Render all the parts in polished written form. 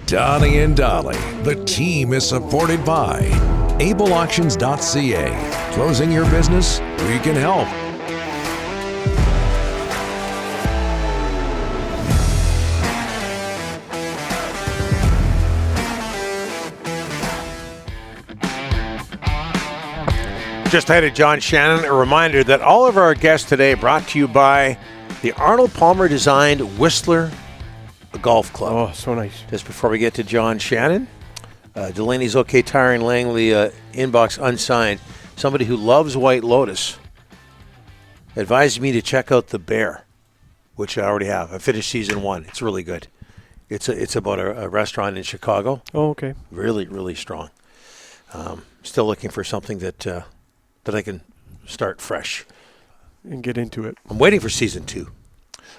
Donnie and Dolly. The team is supported by ableauctions.ca. Closing your business? We can help. Just ahead of John Shannon, a reminder that all of our guests today brought to you by the Arnold Palmer designed Whistler Golf Club. Oh, so nice. Just before we get to John Shannon, Delaney's OK Tire and Langley inbox unsigned. Somebody who loves White Lotus advised me to check out The Bear, which I already have. I finished season 1. It's really good. It's about a restaurant in Chicago. Oh, okay. Really, really strong. Still looking for something that I can start fresh and get into it. I'm waiting for season 2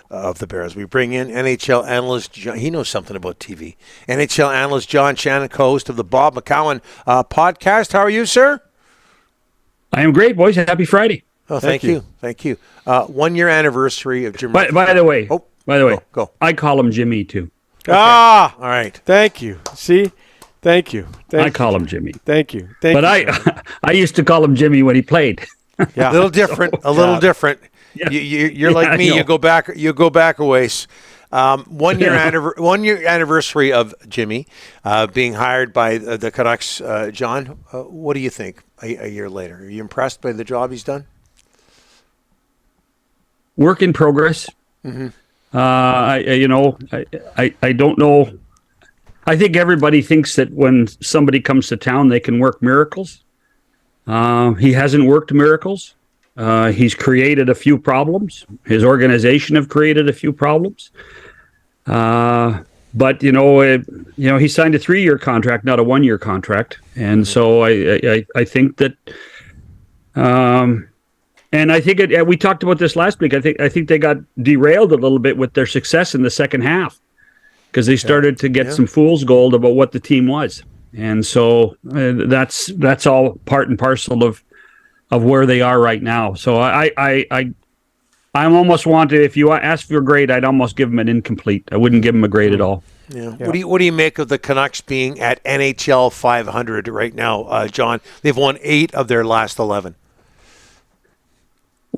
of The Bears. We bring in NHL Analyst John. He knows something about TV. NHL Analyst John Shannon, co-host of the Bob McCown podcast. How are you, sir? I am great, boys. Happy Friday. Oh, thank you. Thank you. 1 year anniversary of Jim Rutherford. By the way, go. I call him Jimmy too. Okay. All right. Thank you. See? Thank you. I call him Jimmy. Thank you. But I used to call him Jimmy when he played. Yeah, a little different. Different. Yeah. You're like me. You go back a ways. 1 year anniversary of Jimmy being hired by the Canucks. John, what do you think a year later? Are you impressed by the job he's done? Work in progress. Mm-hmm. I don't know. I think everybody thinks that when somebody comes to town, they can work miracles. He hasn't worked miracles. He's created a few problems. His organization have created a few problems. But he signed a 3-year contract, not a 1-year contract, and so I think that. And I think we talked about this last week. I think they got derailed a little bit with their success in the second half, because they started to get some fool's gold about what the team was. And so that's all part and parcel of where they are right now. So I almost want to, if you ask for a grade, I'd almost give them an incomplete. I wouldn't give them a grade at all. Yeah. What do you make of the Canucks being at NHL 500 right now, John? They've won 8 of their last 11.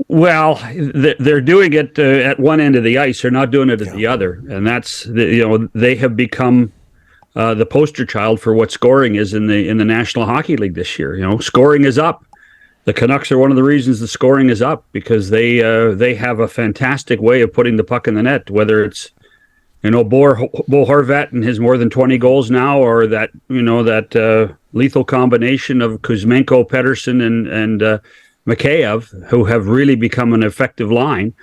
Well, they're doing it at one end of the ice. They're not doing it at the other, and that's they have become the poster child for what scoring is in the National Hockey League this year. Scoring is up. The Canucks are one of the reasons the scoring is up, because they have a fantastic way of putting the puck in the net. Whether it's Bo Horvat and his more than 20 goals now, or that lethal combination of Kuzmenko, Pettersson, and Mikheyev, who have really become an effective line.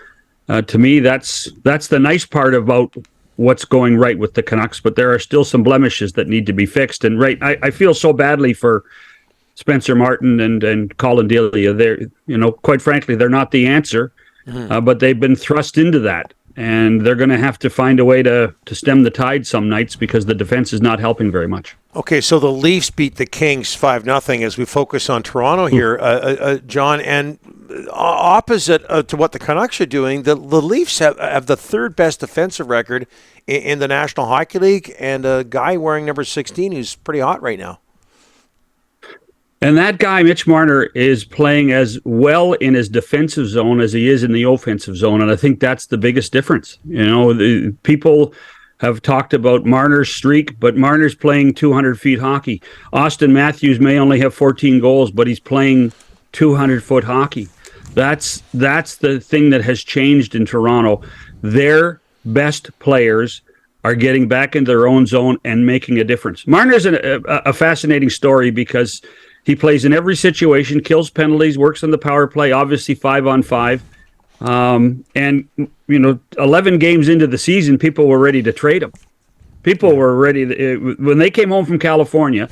To me, that's the nice part about what's going right with the Canucks, but there are still some blemishes that need to be fixed. And I feel so badly for Spencer Martin and Colin Delia. They're, quite frankly, they're not the answer, but they've been thrust into that. And they're going to have to find a way to stem the tide some nights, because the defense is not helping very much. Okay, so the Leafs beat the Kings 5-0 as we focus on Toronto here, John. And opposite to what the Canucks are doing, the Leafs have the third best defensive record in the National Hockey League, and a guy wearing number 16 who's pretty hot right now. And that guy, Mitch Marner, is playing as well in his defensive zone as he is in the offensive zone. And I think that's the biggest difference. People have talked about Marner's streak, but Marner's playing 200 feet hockey. Austin Matthews may only have 14 goals, but he's playing 200-foot hockey. That's the thing that has changed in Toronto. Their best players are getting back into their own zone and making a difference. Marner's a fascinating story, because he plays in every situation, kills penalties, works on the power play, obviously 5-on-5. And 11 games into the season, people were ready to trade him. People were ready. When they came home from California,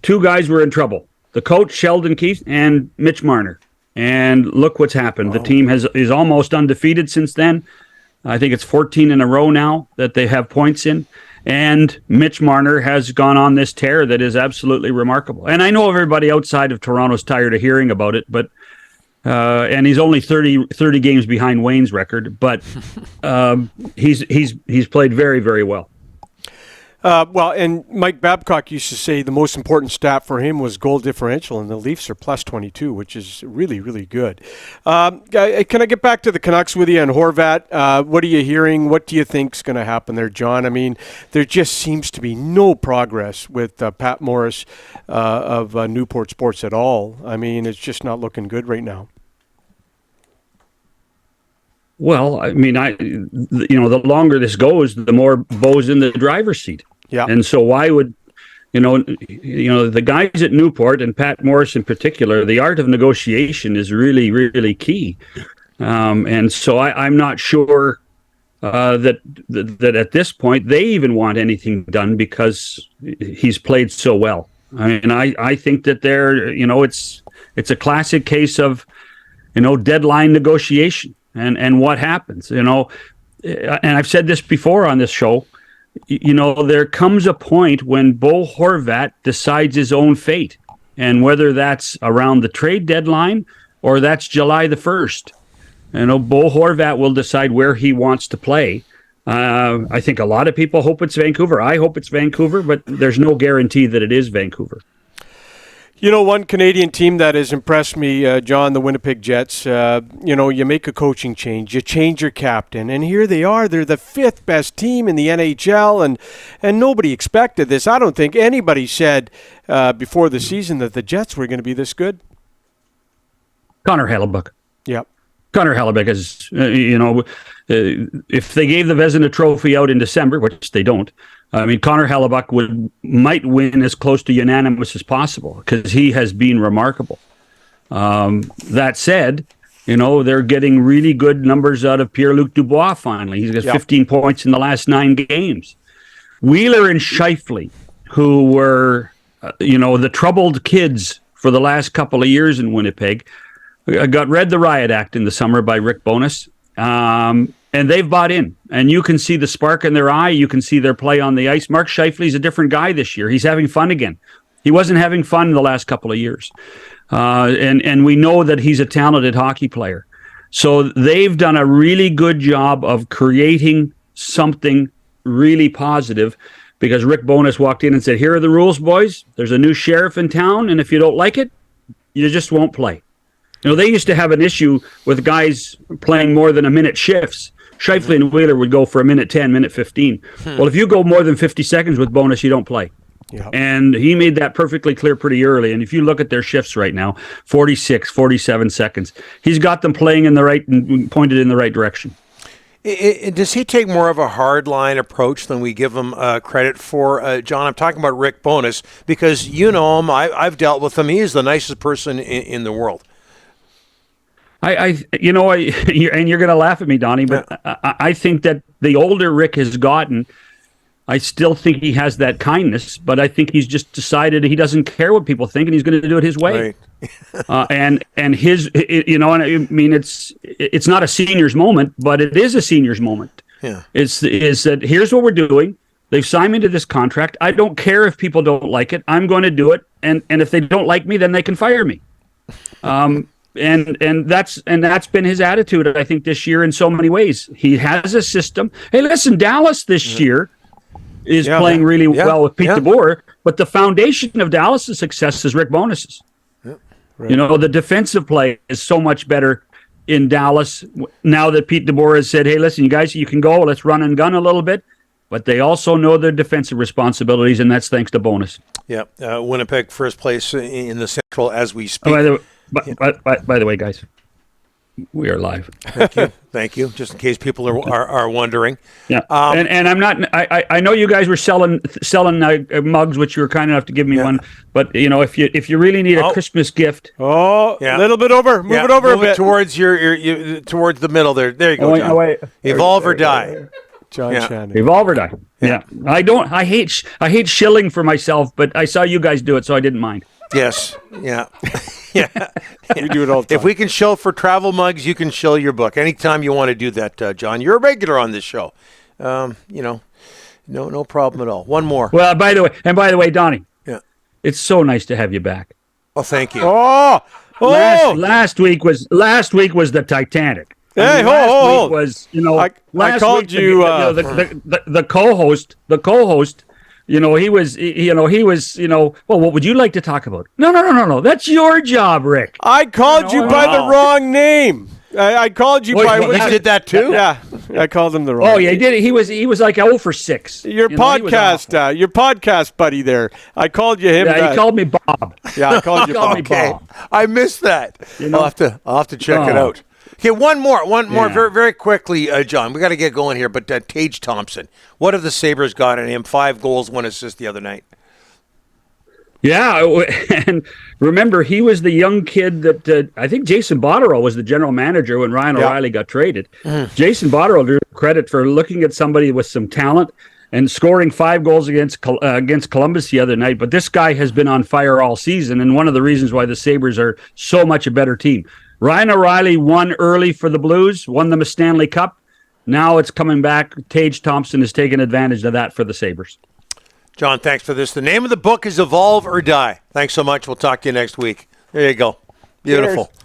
2 guys were in trouble. The coach, Sheldon Keefe, and Mitch Marner. And look what's happened. The team is almost undefeated since then. I think it's 14 in a row now that they have points in. And Mitch Marner has gone on this tear that is absolutely remarkable. And I know everybody outside of Toronto is tired of hearing about it, but and he's only 30 games behind Wayne's record, but he's played very, very well. Well, and Mike Babcock used to say the most important stat for him was goal differential, and the Leafs are plus 22, which is really, really good. Can I get back to the Canucks with you and Horvat? What are you hearing? What do you think's going to happen there, John? I mean, there just seems to be no progress with Pat Morris of Newport Sports at all. I mean, it's just not looking good right now. Well, I mean, the longer this goes, the more Bo's in the driver's seat. Yeah. And so why would, the guys at Newport and Pat Morris in particular, the art of negotiation is really, really key. And so I'm not sure that at this point they even want anything done because he's played so well. I mean, I think that it's a classic case of, deadline negotiation. And what happens, and I've said this before on this show, there comes a point when Bo Horvat decides his own fate, and whether that's around the trade deadline or that's July the 1st, Bo Horvat will decide where he wants to play. I think a lot of people hope it's Vancouver. I hope it's Vancouver, but there's no guarantee that it is Vancouver. One Canadian team that has impressed me, John, the Winnipeg Jets, you make a coaching change, you change your captain, and here they are. They're the 5th best team in the NHL, and nobody expected this. I don't think anybody said before the season that the Jets were going to be this good. Connor Hellebuck. Yep. Connor Hellebuck is, if they gave the Vezina Trophy out in December, which they don't, I mean, Connor Hellebuck might win as close to unanimous as possible because he has been remarkable. That said, they're getting really good numbers out of Pierre-Luc Dubois finally. He's got 15 points in the last 9 games. Wheeler and Scheifele, who were, the troubled kids for the last couple of years in Winnipeg, got read the Riot Act in the summer by Rick Bowness. And they've bought in, and you can see the spark in their eye. You can see their play on the ice. Mark Scheifele's a different guy this year. He's having fun again. He wasn't having fun the last couple of years. And we know that he's a talented hockey player. So they've done a really good job of creating something really positive because Rick Bowness walked in and said, here are the rules, boys. There's a new sheriff in town, and if you don't like it, you just won't play. They used to have an issue with guys playing more than a minute shifts. Scheifele and Wheeler would go for a minute 10, minute 15. Well, if you go more than 50 seconds with Bowness, you don't play. Yep. And he made that perfectly clear pretty early. And if you look at their shifts right now, 46, 47 seconds, he's got them playing in the right and pointed in the right direction. Does he take more of a hard-line approach than we give him credit for? John, I'm talking about Rick Bowness because you know him. I've dealt with him. He is the nicest person in the world. And you're going to laugh at me, Donnie, but I think that the older Rick has gotten, I still think he has that kindness, but I think he's just decided he doesn't care what people think and he's going to do it his way. Right. and I mean, it's not a senior's moment, but it is a senior's moment. Yeah. Is that here's what we're doing. They've signed me to this contract. I don't care if people don't like it. I'm going to do it. And if they don't like me, then they can fire me. And that's been his attitude, I think, this year in so many ways. He has a system. Hey, listen, Dallas this year is playing really well with Pete DeBoer, but the foundation of Dallas' success is Rick Bowness's. Yeah, right. The defensive play is so much better in Dallas now that Pete DeBoer has said, hey, listen, you guys, you can go. Let's run and gun a little bit. But they also know their defensive responsibilities, and that's thanks to Bowness. Yeah, Winnipeg first place in the Central as we speak. By the way, guys, we are live. Thank you. Just in case people are wondering. Yeah, and I'm not. I know you guys were selling mugs, which you were kind enough to give me one. But if you really need a Christmas gift, a little bit over, move it over a bit towards towards the middle there. There you go, John. Evolve or die. John Shannon. Evolve or die. Yeah. I hate shilling for myself, but I saw you guys do it, so I didn't mind. Yes. Yeah. Yeah. We do it all the time. If we can shill for travel mugs, you can shill your book. Anytime you want to do that, John. You're a regular on this show. No problem at all. One more. Well, by the way, Donnie. Yeah. It's so nice to have you back. Oh, thank you. Last week was the Titanic. Hey, hold. Was I called you the co-host. The co-host he was, well, what would you like to talk about? No. That's your job, Rick. I called you by the wrong name. I called you by. He did that too. Yeah, I called him the wrong. Oh yeah, he did it. He was like 0 for 6. Your podcast buddy there. I called you him. Yeah, he called me Bob. Yeah, I called you Bob. Okay, I missed that. I'll have to check it out. Okay, one more, very, very quickly, John. We got to get going here. But Tage Thompson, what have the Sabres got in him? 5 goals, 1 assist the other night. Yeah, and remember, he was the young kid that I think Jason Botterill was the general manager when Ryan O'Reilly got traded. Jason Botterill deserves credit for looking at somebody with some talent and scoring 5 goals against Columbus the other night. But this guy has been on fire all season, and one of the reasons why the Sabres are so much a better team. Ryan O'Reilly won early for the Blues, won them a Stanley Cup. Now it's coming back. Tage Thompson has taken advantage of that for the Sabres. John, thanks for this. The name of the book is Evolve or Die. Thanks so much. We'll talk to you next week. There you go. Beautiful. Cheers.